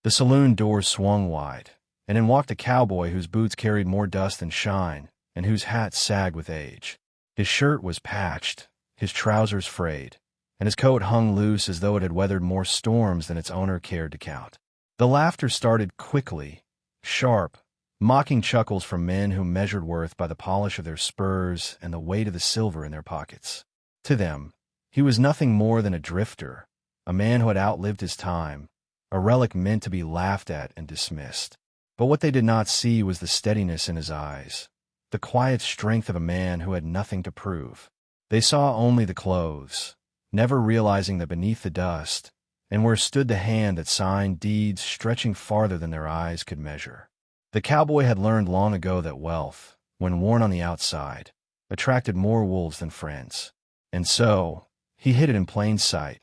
The saloon doors swung wide, and in walked a cowboy whose boots carried more dust than shine, and whose hat sagged with age. His shirt was patched, his trousers frayed, and his coat hung loose as though it had weathered more storms than its owner cared to count. The laughter started quickly, sharp, mocking chuckles from men who measured worth by the polish of their spurs and the weight of the silver in their pockets. To them, he was nothing more than a drifter, a man who had outlived his time, a relic meant to be laughed at and dismissed. But what they did not see was the steadiness in his eyes, the quiet strength of a man who had nothing to prove. They saw only the clothes, never realizing that beneath the dust, and where stood the hand that signed deeds stretching farther than their eyes could measure. The cowboy had learned long ago that wealth, when worn on the outside, attracted more wolves than friends. And so, he hid it in plain sight,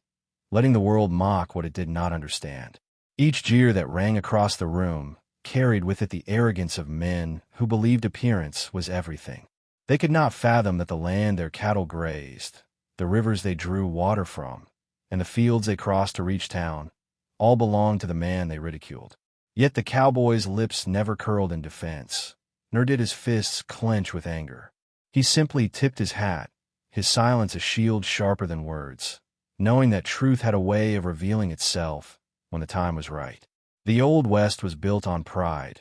letting the world mock what it did not understand. Each jeer that rang across the room carried with it the arrogance of men who believed appearance was everything. They could not fathom that the land their cattle grazed, the rivers they drew water from, and the fields they crossed to reach town, all belonged to the man they ridiculed. Yet the cowboy's lips never curled in defense, nor did his fists clench with anger. He simply tipped his hat, his silence a shield sharper than words, knowing that truth had a way of revealing itself when the time was right. The Old West was built on pride,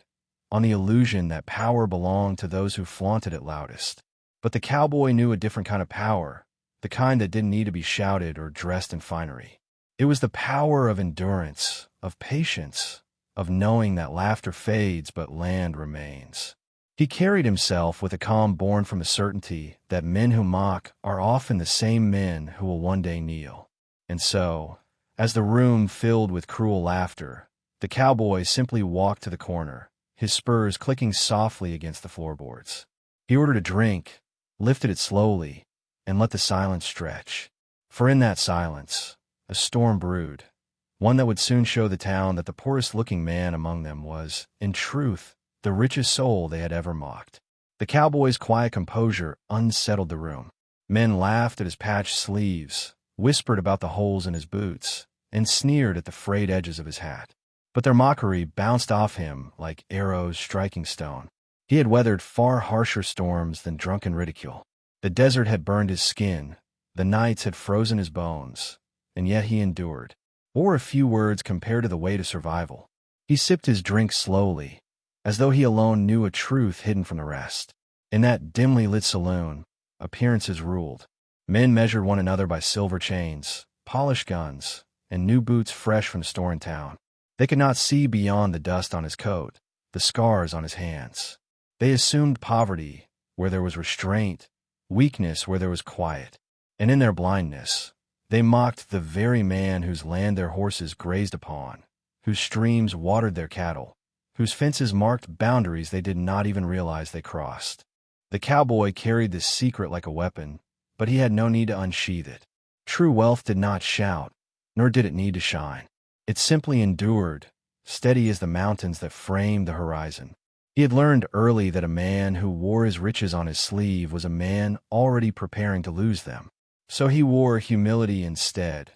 on the illusion that power belonged to those who flaunted it loudest. But the cowboy knew a different kind of power, the kind that didn't need to be shouted or dressed in finery. It was the power of endurance, of patience, of knowing that laughter fades but land remains. He carried himself with a calm born from the certainty that men who mock are often the same men who will one day kneel. And so, as the room filled with cruel laughter, the cowboy simply walked to the corner, his spurs clicking softly against the floorboards. He ordered a drink, lifted it slowly, and let the silence stretch. For in that silence, a storm brewed, one that would soon show the town that the poorest-looking man among them was, in truth, the richest soul they had ever mocked. The cowboy's quiet composure unsettled the room. Men laughed at his patched sleeves, whispered about the holes in his boots, and sneered at the frayed edges of his hat. But their mockery bounced off him like arrows striking stone. He had weathered far harsher storms than drunken ridicule. The desert had burned his skin, the nights had frozen his bones, and yet he endured. Or a few words compared to the weight of survival. He sipped his drink slowly, as though he alone knew a truth hidden from the rest. In that dimly lit saloon, appearances ruled. Men measured one another by silver chains, polished guns, and new boots fresh from the store in town. They could not see beyond the dust on his coat, the scars on his hands. They assumed poverty where there was restraint, weakness where there was quiet, and in their blindness, they mocked the very man whose land their horses grazed upon, whose streams watered their cattle, whose fences marked boundaries they did not even realize they crossed. The cowboy carried this secret like a weapon, but he had no need to unsheath it. True wealth did not shout, nor did it need to shine. It simply endured, steady as the mountains that framed the horizon. He had learned early that a man who wore his riches on his sleeve was a man already preparing to lose them. So he wore humility instead,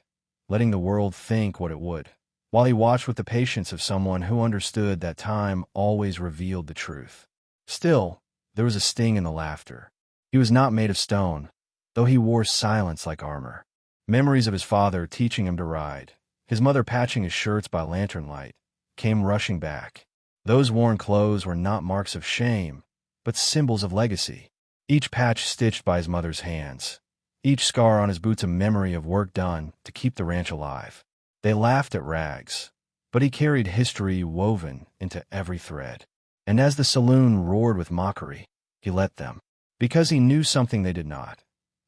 letting the world think what it would, while he watched with the patience of someone who understood that time always revealed the truth. Still, there was a sting in the laughter. He was not made of stone, though he wore silence like armor. Memories of his father teaching him to ride, his mother patching his shirts by lantern light, came rushing back. Those worn clothes were not marks of shame, but symbols of legacy. Each patch stitched by his mother's hands, each scar on his boots a memory of work done to keep the ranch alive. They laughed at rags, but he carried history woven into every thread. And as the saloon roared with mockery, he let them, because he knew something they did not.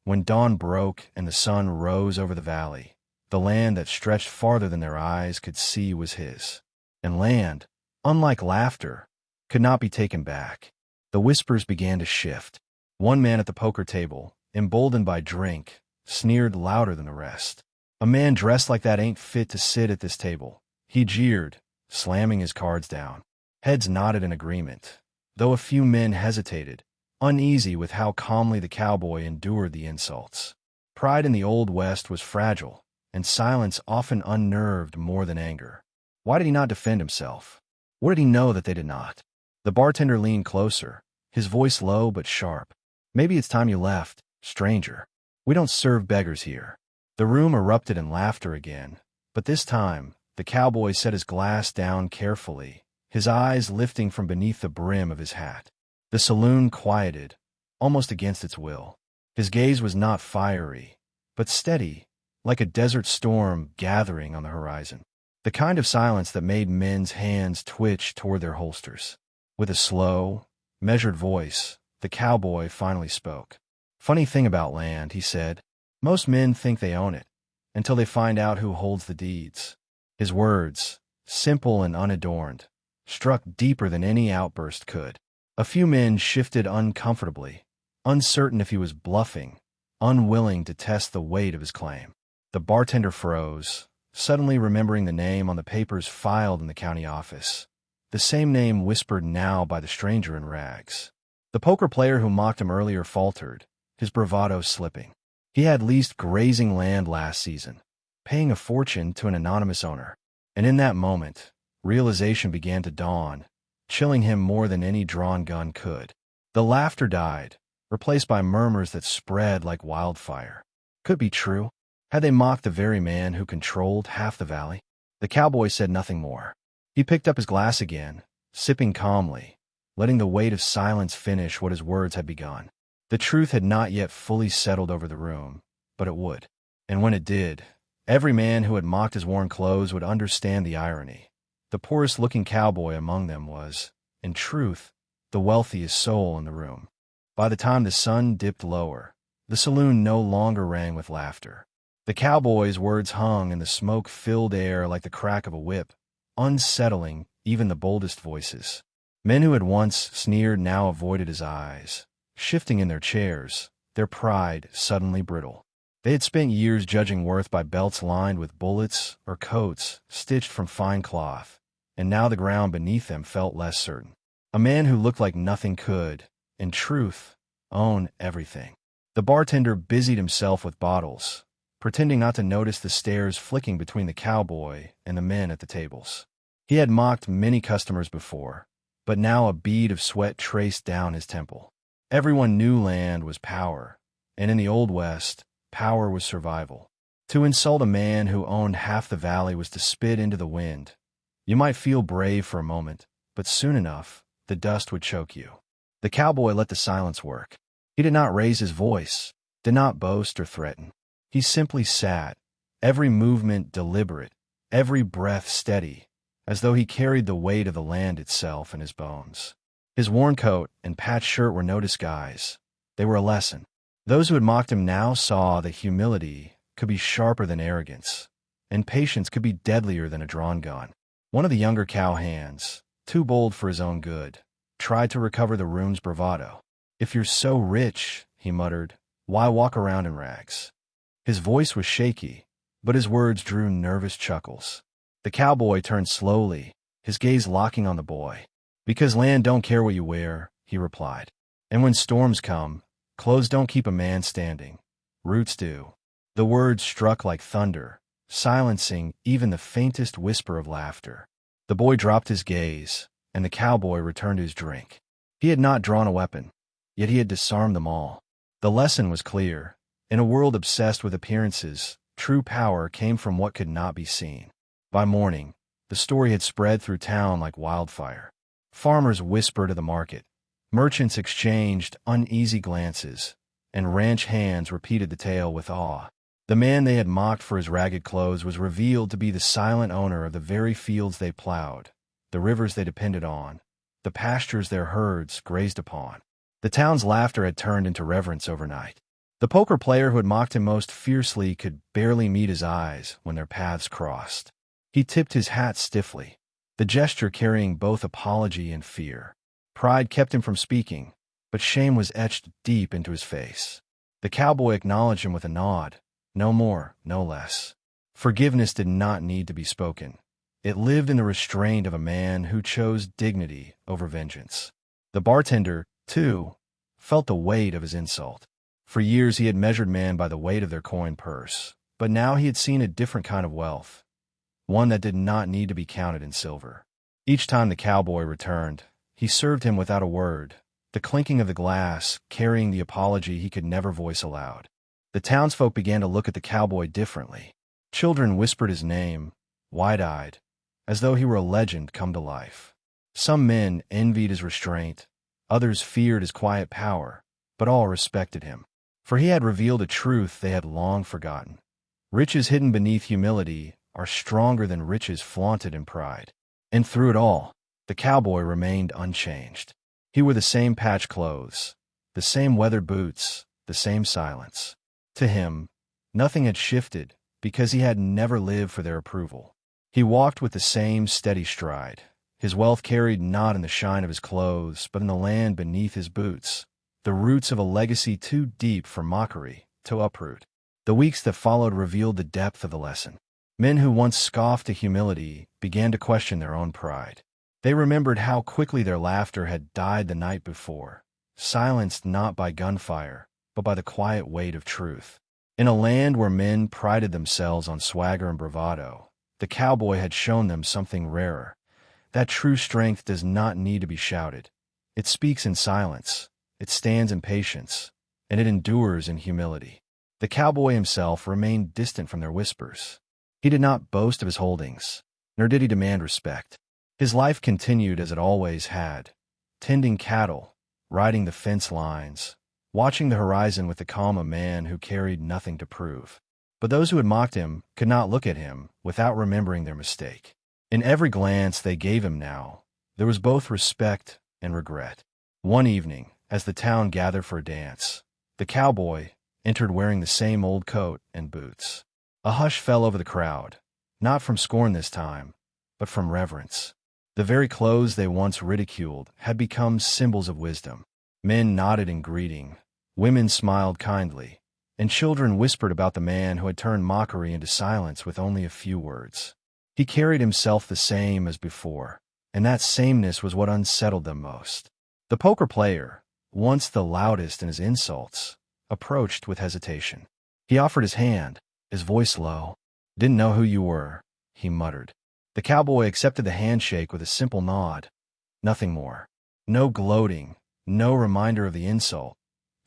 When dawn broke and the sun rose over the valley, the land that stretched farther than their eyes could see was his. And land, unlike laughter, could not be taken back. The whispers began to shift. One man at the poker table, emboldened by drink, sneered louder than the rest. "A man dressed like that ain't fit to sit at this table," he jeered, slamming his cards down. Heads nodded in agreement, though a few men hesitated, uneasy with how calmly the cowboy endured the insults. Pride in the Old West was fragile, and silence often unnerved more than anger. Why did he not defend himself? What did he know that they did not? The bartender leaned closer, his voice low but sharp. Maybe it's time you left, stranger. We don't serve beggars here. The room erupted in laughter again, but this time, the cowboy set his glass down carefully, his eyes lifting from beneath the brim of his hat. The saloon quieted, almost against its will. His gaze was not fiery, but steady, like a desert storm gathering on the horizon. The kind of silence that made men's hands twitch toward their holsters. With a slow, measured voice, the cowboy finally spoke. Funny thing about land, he said. Most men think they own it, until they find out who holds the deeds. His words, simple and unadorned, struck deeper than any outburst could. A few men shifted uncomfortably, uncertain if he was bluffing, unwilling to test the weight of his claim. The bartender froze, suddenly remembering the name on the papers filed in the county office, the same name whispered now by the stranger in rags. The poker player who mocked him earlier faltered, his bravado slipping. He had leased grazing land last season, paying a fortune to an anonymous owner. And in that moment, realization began to dawn, chilling him more than any drawn gun could. The laughter died, replaced by murmurs that spread like wildfire. Could be true. Had they mocked the very man who controlled half the valley? The cowboy said nothing more. He picked up his glass again, sipping calmly, letting the weight of silence finish what his words had begun. The truth had not yet fully settled over the room, but it would. And when it did, every man who had mocked his worn clothes would understand the irony. The poorest-looking cowboy among them was, in truth, the wealthiest soul in the room. By the time the sun dipped lower, the saloon no longer rang with laughter. The cowboy's words hung in the smoke-filled air like the crack of a whip, unsettling even the boldest voices. Men who had once sneered now avoided his eyes, shifting in their chairs, their pride suddenly brittle. They had spent years judging worth by belts lined with bullets or coats stitched from fine cloth, and now the ground beneath them felt less certain. A man who looked like nothing could, in truth, own everything. The bartender busied himself with bottles, pretending not to notice the stares flicking between the cowboy and the men at the tables. He had mocked many customers before, but now a bead of sweat traced down his temple. Everyone knew land was power, and in the Old West, power was survival. To insult a man who owned half the valley was to spit into the wind. You might feel brave for a moment, but soon enough, the dust would choke you. The cowboy let the silence work. He did not raise his voice, did not boast or threaten. He simply sat, every movement deliberate, every breath steady, as though he carried the weight of the land itself in his bones. His worn coat and patched shirt were no disguise. They were a lesson. Those who had mocked him now saw that humility could be sharper than arrogance, and patience could be deadlier than a drawn gun. One of the younger cowhands, too bold for his own good, tried to recover the room's bravado. "If you're so rich," he muttered, "why walk around in rags?" His voice was shaky, but his words drew nervous chuckles. The cowboy turned slowly, his gaze locking on the boy. "Because land don't care what you wear," he replied. "And when storms come, clothes don't keep a man standing. Roots do." The words struck like thunder, silencing even the faintest whisper of laughter. The boy dropped his gaze, and the cowboy returned to his drink. He had not drawn a weapon, yet he had disarmed them all. The lesson was clear. In a world obsessed with appearances, true power came from what could not be seen. By morning, the story had spread through town like wildfire. Farmers whispered of the market, merchants exchanged uneasy glances, and ranch hands repeated the tale with awe. The man they had mocked for his ragged clothes was revealed to be the silent owner of the very fields they plowed, the rivers they depended on, the pastures their herds grazed upon. The town's laughter had turned into reverence overnight. The poker player who had mocked him most fiercely could barely meet his eyes when their paths crossed. He tipped his hat stiffly, the gesture carrying both apology and fear. Pride kept him from speaking, but shame was etched deep into his face. The cowboy acknowledged him with a nod, no more, no less. Forgiveness did not need to be spoken. It lived in the restraint of a man who chose dignity over vengeance. The bartender, too, felt the weight of his insult. For years he had measured men by the weight of their coin purse, but now he had seen a different kind of wealth. one that did not need to be counted in silver. Each time the cowboy returned, he served him without a word, the clinking of the glass carrying the apology he could never voice aloud. The townsfolk began to look at the cowboy differently. Children whispered his name, wide-eyed, as though he were a legend come to life. Some men envied his restraint, others feared his quiet power, but all respected him. For he had revealed a truth they had long forgotten. Riches hidden beneath humility are stronger than riches flaunted in pride. And through it all, the cowboy remained unchanged. He wore the same patched clothes, the same weathered boots, the same silence. To him, nothing had shifted because he had never lived for their approval. He walked with the same steady stride, his wealth carried not in the shine of his clothes, but in the land beneath his boots, the roots of a legacy too deep for mockery to uproot. The weeks that followed revealed the depth of the lesson. Men who once scoffed at humility began to question their own pride. They remembered how quickly their laughter had died the night before, silenced not by gunfire, but by the quiet weight of truth. In a land where men prided themselves on swagger and bravado, the cowboy had shown them something rarer. That true strength does not need to be shouted. It speaks in silence, it stands in patience, and it endures in humility. The cowboy himself remained distant from their whispers. He did not boast of his holdings, nor did he demand respect. His life continued as it always had, tending cattle, riding the fence lines, watching the horizon with the calm of a man who carried nothing to prove. But those who had mocked him could not look at him without remembering their mistake. In every glance they gave him now, there was both respect and regret. One evening, as the town gathered for a dance, the cowboy entered wearing the same old coat and boots. A hush fell over the crowd, not from scorn this time, but from reverence. The very clothes they once ridiculed had become symbols of wisdom. Men nodded in greeting, women smiled kindly, and children whispered about the man who had turned mockery into silence with only a few words. He carried himself the same as before, and that sameness was what unsettled them most. The poker player, once the loudest in his insults, approached with hesitation. He offered his hand, his voice low. "Didn't know who you were," he muttered. The cowboy accepted the handshake with a simple nod. Nothing more. No gloating, no reminder of the insult,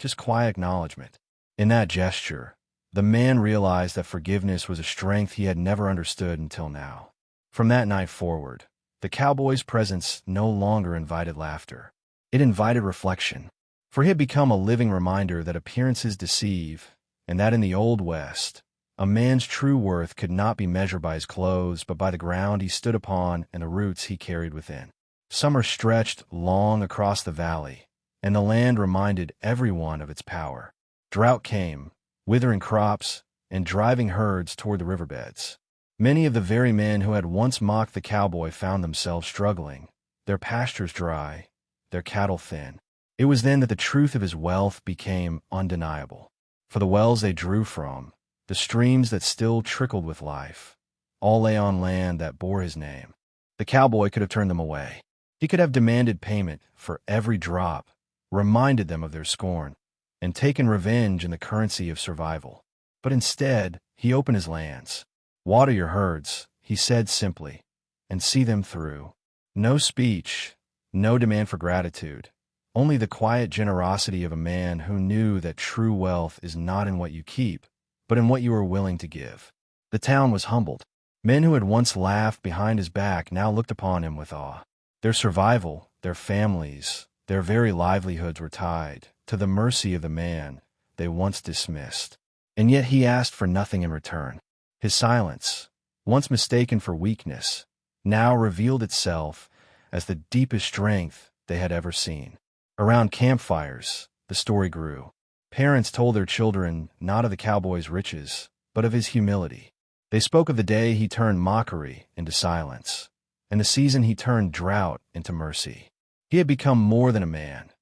just quiet acknowledgement. In that gesture, the man realized that forgiveness was a strength he had never understood until now. From that night forward, the cowboy's presence no longer invited laughter. It invited reflection, for he had become a living reminder that appearances deceive, and that in the Old West, a man's true worth could not be measured by his clothes, but by the ground he stood upon and the roots he carried within. Summer stretched long across the valley, and the land reminded everyone of its power. Drought came, withering crops, and driving herds toward the riverbeds. Many of the very men who had once mocked the cowboy found themselves struggling, their pastures dry, their cattle thin. It was then that the truth of his wealth became undeniable. For the wells they drew from, the streams that still trickled with life, all lay on land that bore his name. The cowboy could have turned them away. He could have demanded payment for every drop, reminded them of their scorn, and taken revenge in the currency of survival. But instead, he opened his lands. "Water your herds," he said simply, "and see them through." No speech, no demand for gratitude, only the quiet generosity of a man who knew that true wealth is not in what you keep, but in what you are willing to give. The town was humbled. Men who had once laughed behind his back now looked upon him with awe. Their survival, their families, their very livelihoods were tied to the mercy of the man they once dismissed. And yet he asked for nothing in return. His silence, once mistaken for weakness, now revealed itself as the deepest strength they had ever seen. Around campfires, the story grew. Parents told their children not of the cowboy's riches, but of his humility. They spoke of the day he turned mockery into silence, and the season he turned drought into mercy. He had become more than a man.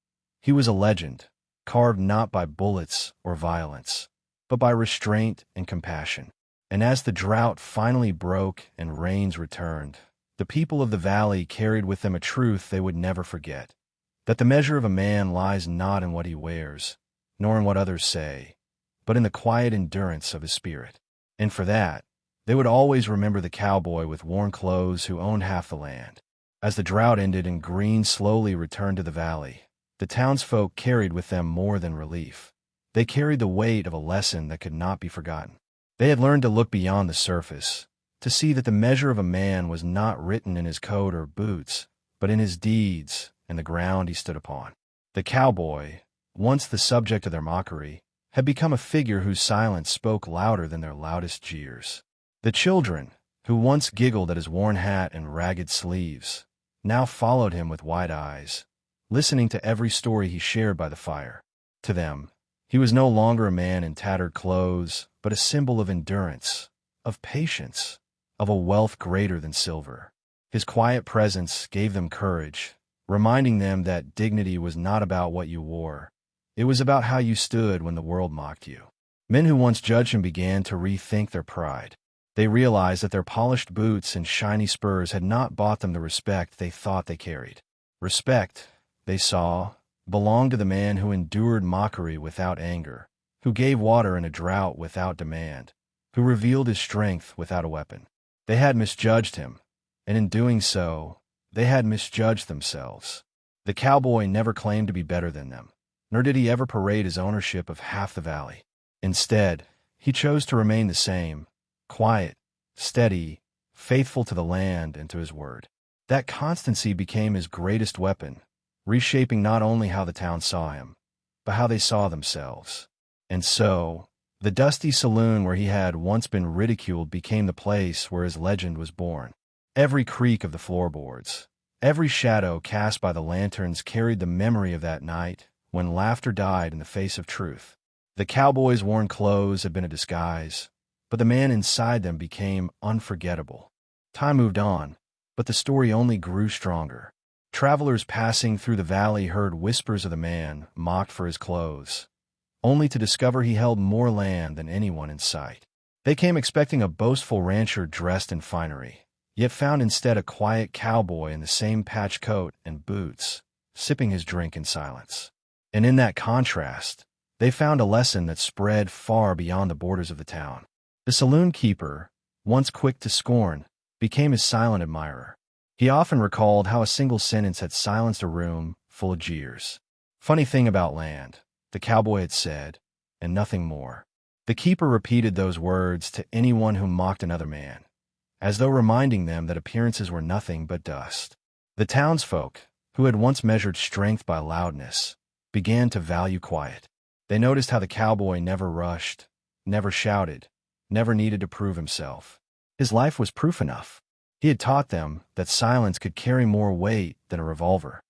He was a legend, carved not by bullets or violence, but by restraint and compassion. And as the drought finally broke and rains returned, the people of the valley carried with them a truth they would never forget, that the measure of a man lies not in what he wears, nor in what others say, but in the quiet endurance of his spirit. And for that, They would always remember the cowboy with worn clothes who owned half the land. As the drought ended and green slowly returned to the valley, the townsfolk carried with them more than relief. They carried the weight of a lesson that could not be forgotten. They had learned to look beyond the surface, to see that the measure of a man was not written in his coat or boots, but in his deeds and the ground he stood upon. The cowboy, once the subject of their mockery, had become a figure whose silence spoke louder than their loudest jeers. The children, who once giggled at his worn hat and ragged sleeves, now followed him with wide eyes, listening to every story he shared by the fire. To them, he was no longer a man in tattered clothes, but a symbol of endurance, of patience, of a wealth greater than silver. His quiet presence gave them courage, reminding them that dignity was not about what you wore. It was about how you stood when the world mocked you. Men who once judged him began to rethink their pride. They realized that their polished boots and shiny spurs had not bought them the respect they thought they carried. Respect, they saw, belonged to the man who endured mockery without anger, who gave water in a drought without demand, who revealed his strength without a weapon. They had misjudged him, and in doing so, they had misjudged themselves. The cowboy never claimed to be better than them, nor did he ever parade his ownership of half the valley. Instead, he chose to remain the same, quiet, steady, faithful to the land and to his word. That constancy became his greatest weapon, reshaping not only how the town saw him, but how they saw themselves. And so, the dusty saloon where he had once been ridiculed became the place where his legend was born. Every creak of the floorboards, every shadow cast by the lanterns carried the memory of that night when laughter died in the face of truth. The cowboy's worn clothes had been a disguise, but the man inside them became unforgettable. Time moved on, but the story only grew stronger. Travelers passing through the valley heard whispers of the man mocked for his clothes, only to discover he held more land than anyone in sight. They came expecting a boastful rancher dressed in finery, yet found instead a quiet cowboy in the same patch coat and boots, sipping his drink in silence. And in that contrast, they found a lesson that spread far beyond the borders of the town. The saloon keeper, once quick to scorn, became his silent admirer. He often recalled how a single sentence had silenced a room full of jeers. "Funny thing about land," the cowboy had said, and nothing more. The keeper repeated those words to anyone who mocked another man, as though reminding them that appearances were nothing but dust. The townsfolk, who had once measured strength by loudness, began to value quiet. They noticed how the cowboy never rushed, never shouted, never needed to prove himself. His life was proof enough. He had taught them that silence could carry more weight than a revolver,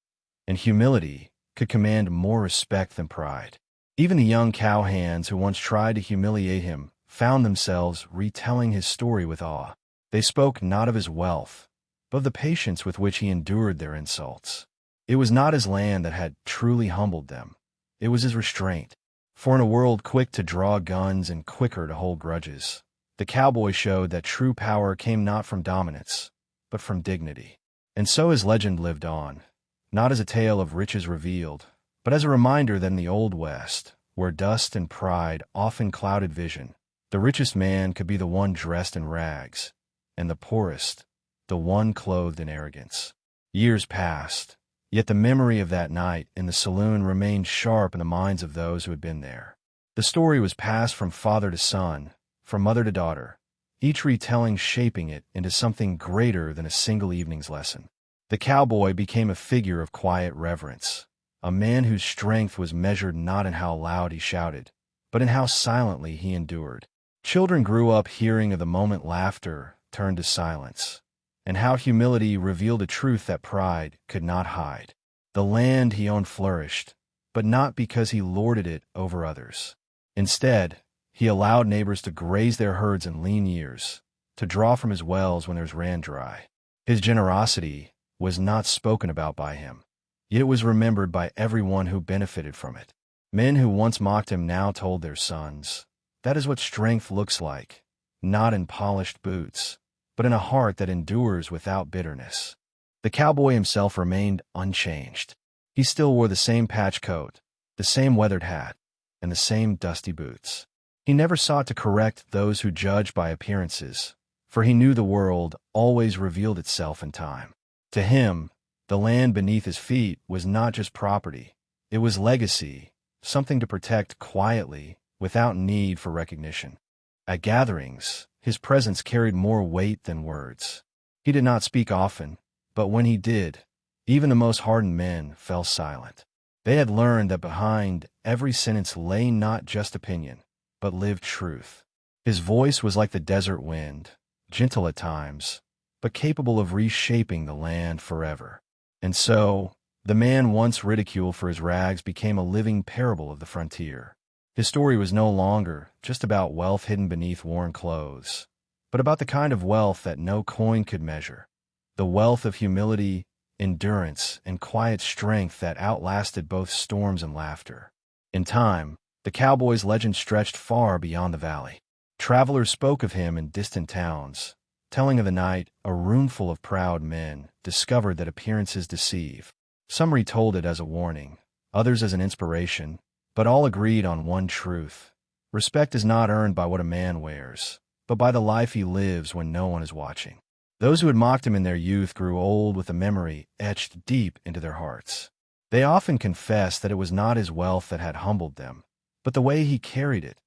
and humility could command more respect than pride. Even the young cowhands who once tried to humiliate him found themselves retelling his story with awe. They spoke not of his wealth, but of the patience with which he endured their insults. It was not his land that had truly humbled them. It was his restraint. For in a world quick to draw guns and quicker to hold grudges, the cowboy showed that true power came not from dominance, but from dignity. And so his legend lived on, not as a tale of riches revealed, but as a reminder that in the Old West, where dust and pride often clouded vision, the richest man could be the one dressed in rags, and the poorest, the one clothed in arrogance. Years passed, yet the memory of that night in the saloon remained sharp in the minds of those who had been there. The story was passed from father to son, from mother to daughter, each retelling shaping it into something greater than a single evening's lesson. The cowboy became a figure of quiet reverence, a man whose strength was measured not in how loud he shouted, but in how silently he endured. Children grew up hearing of the moment laughter turned to silence, and how humility revealed a truth that pride could not hide. The land he owned flourished, but not because he lorded it over others. Instead, he allowed neighbors to graze their herds in lean years, to draw from his wells when theirs ran dry. His generosity was not spoken about by him, yet it was remembered by everyone who benefited from it. Men who once mocked him now told their sons, "That is what strength looks like, not in polished boots, but in a heart that endures without bitterness." The cowboy himself remained unchanged. He still wore the same patch coat, the same weathered hat, and the same dusty boots. He never sought to correct those who judged by appearances, for he knew the world always revealed itself in time. To him, the land beneath his feet was not just property. It was legacy, something to protect quietly, without need for recognition. At gatherings, his presence carried more weight than words. He did not speak often, but when he did, even the most hardened men fell silent. They had learned that behind every sentence lay not just opinion, but lived truth. His voice was like the desert wind, gentle at times, but capable of reshaping the land forever. And so, the man once ridiculed for his rags became a living parable of the frontier. His story was no longer just about wealth hidden beneath worn clothes, but about the kind of wealth that no coin could measure, the wealth of humility, endurance, and quiet strength that outlasted both storms and laughter. In time, the cowboy's legend stretched far beyond the valley. Travelers spoke of him in distant towns, telling of the night a roomful of proud men discovered that appearances deceive. Some retold it as a warning, others as an inspiration, but all agreed on one truth. Respect is not earned by what a man wears, but by the life he lives when no one is watching. Those who had mocked him in their youth grew old with a memory etched deep into their hearts. They often confessed that it was not his wealth that had humbled them, but the way he carried it,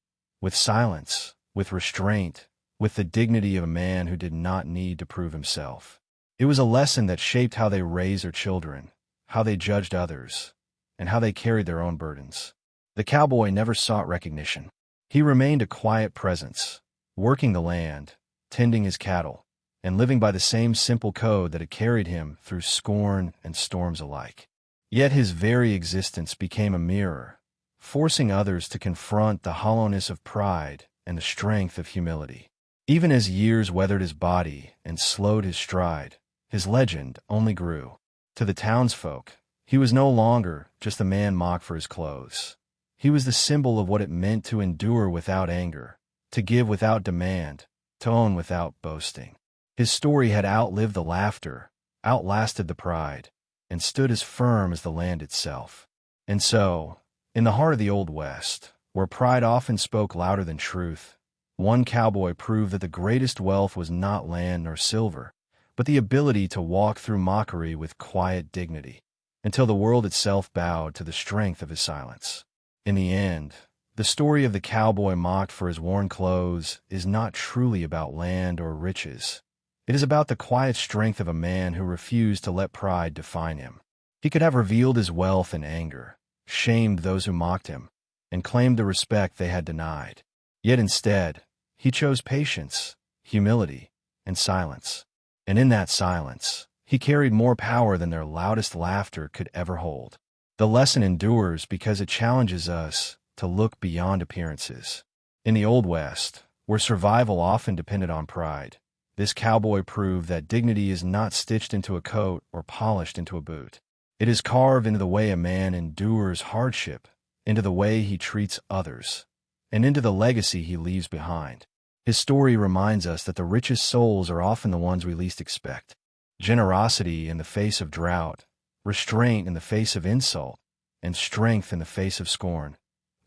with silence, with restraint, with the dignity of a man who did not need to prove himself. It was a lesson that shaped how they raised their children, how they judged others, and how they carried their own burdens. The cowboy never sought recognition. He remained a quiet presence, working the land, tending his cattle, and living by the same simple code that had carried him through scorn and storms alike. Yet his very existence became a mirror, forcing others to confront the hollowness of pride and the strength of humility. Even as years weathered his body and slowed his stride, his legend only grew. To the townsfolk, he was no longer just a man mocked for his clothes. He was the symbol of what it meant to endure without anger, to give without demand, to own without boasting. His story had outlived the laughter, outlasted the pride, and stood as firm as the land itself. And so, in the heart of the Old West, where pride often spoke louder than truth, one cowboy proved that the greatest wealth was not land nor silver, but the ability to walk through mockery with quiet dignity, until the world itself bowed to the strength of his silence. In the end, the story of the cowboy mocked for his worn clothes is not truly about land or riches. It is about the quiet strength of a man who refused to let pride define him. He could have revealed his wealth in anger, shamed those who mocked him, and claimed the respect they had denied. Yet instead, he chose patience, humility, and silence. And in that silence, he carried more power than their loudest laughter could ever hold. The lesson endures because it challenges us to look beyond appearances. In the Old West, where survival often depended on pride, this cowboy proved that dignity is not stitched into a coat or polished into a boot. It is carved into the way a man endures hardship, into the way he treats others, and into the legacy he leaves behind. His story reminds us that the richest souls are often the ones we least expect. Generosity in the face of drought, restraint in the face of insult, and strength in the face of scorn.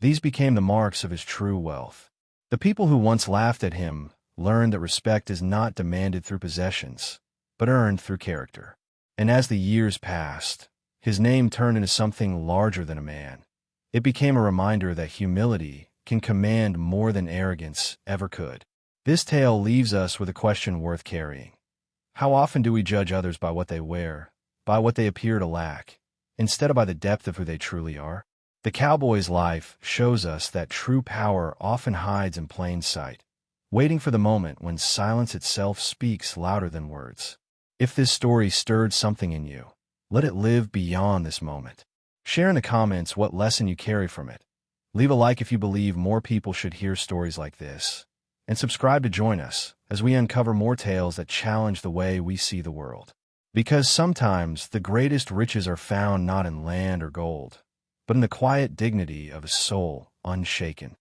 These became the marks of his true wealth. The people who once laughed at him learned that respect is not demanded through possessions, but earned through character. And as the years passed, his name turned into something larger than a man. It became a reminder that humility can command more than arrogance ever could. This tale leaves us with a question worth carrying. How often do we judge others by what they wear, by what they appear to lack, instead of by the depth of who they truly are? The cowboy's life shows us that true power often hides in plain sight, waiting for the moment when silence itself speaks louder than words. If this story stirred something in you, let it live beyond this moment. Share in the comments what lesson you carry from it. Leave a like if you believe more people should hear stories like this. And subscribe to join us as we uncover more tales that challenge the way we see the world. Because sometimes the greatest riches are found not in land or gold, but in the quiet dignity of a soul unshaken.